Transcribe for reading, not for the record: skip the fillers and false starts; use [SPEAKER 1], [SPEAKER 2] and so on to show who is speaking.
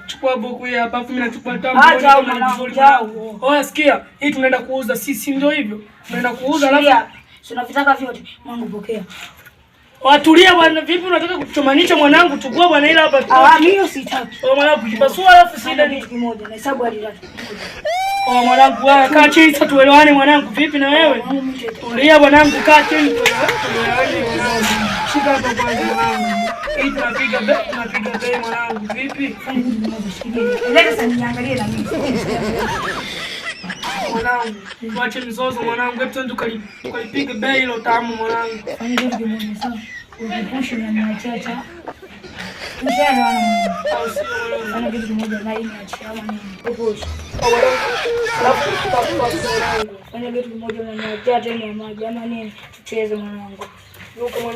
[SPEAKER 1] Chukua buku hapa, afu mimi nachukua tamu. Oya sikia, hii tunaenda kuuza sisi, ndio hivyo. Tunaenda kuuza alafu
[SPEAKER 2] tunavitaka vyote. Mwanangu pokea.
[SPEAKER 1] Watulia bwana, vipi unataka kutumanisha mwanangu? Chukua bwana ile hapa.
[SPEAKER 2] Mimi sitaki.
[SPEAKER 1] Mwanangu kujipasua alafu shida ni
[SPEAKER 2] kimoja. Na hesabu hadi 3.
[SPEAKER 1] Mwanangu wewe kaa chini sasa tuelewane mwanangu. Vipi na wewe? Tulia mwanangu, kaa chini tuelewane mwanangu. Shika hapa kwanza mwanangu. Hii tunapiga bei mwanangu. Vipi?
[SPEAKER 2] Leta sasa niangalie na mimi.
[SPEAKER 1] Mwanangu, tuache mizozo mwanangu. Hebu twende tukalipiga bei ile tamu mwanangu.
[SPEAKER 2] Fanya kitu kimoja sawa. Ukipushi na niachacha. Mshana fanya kitu kimoja na hii niachia ama nini? Upushi. Fanya kitu kimoja na niachia tena ya maji ama nini? Tucheze mwanangu. Luka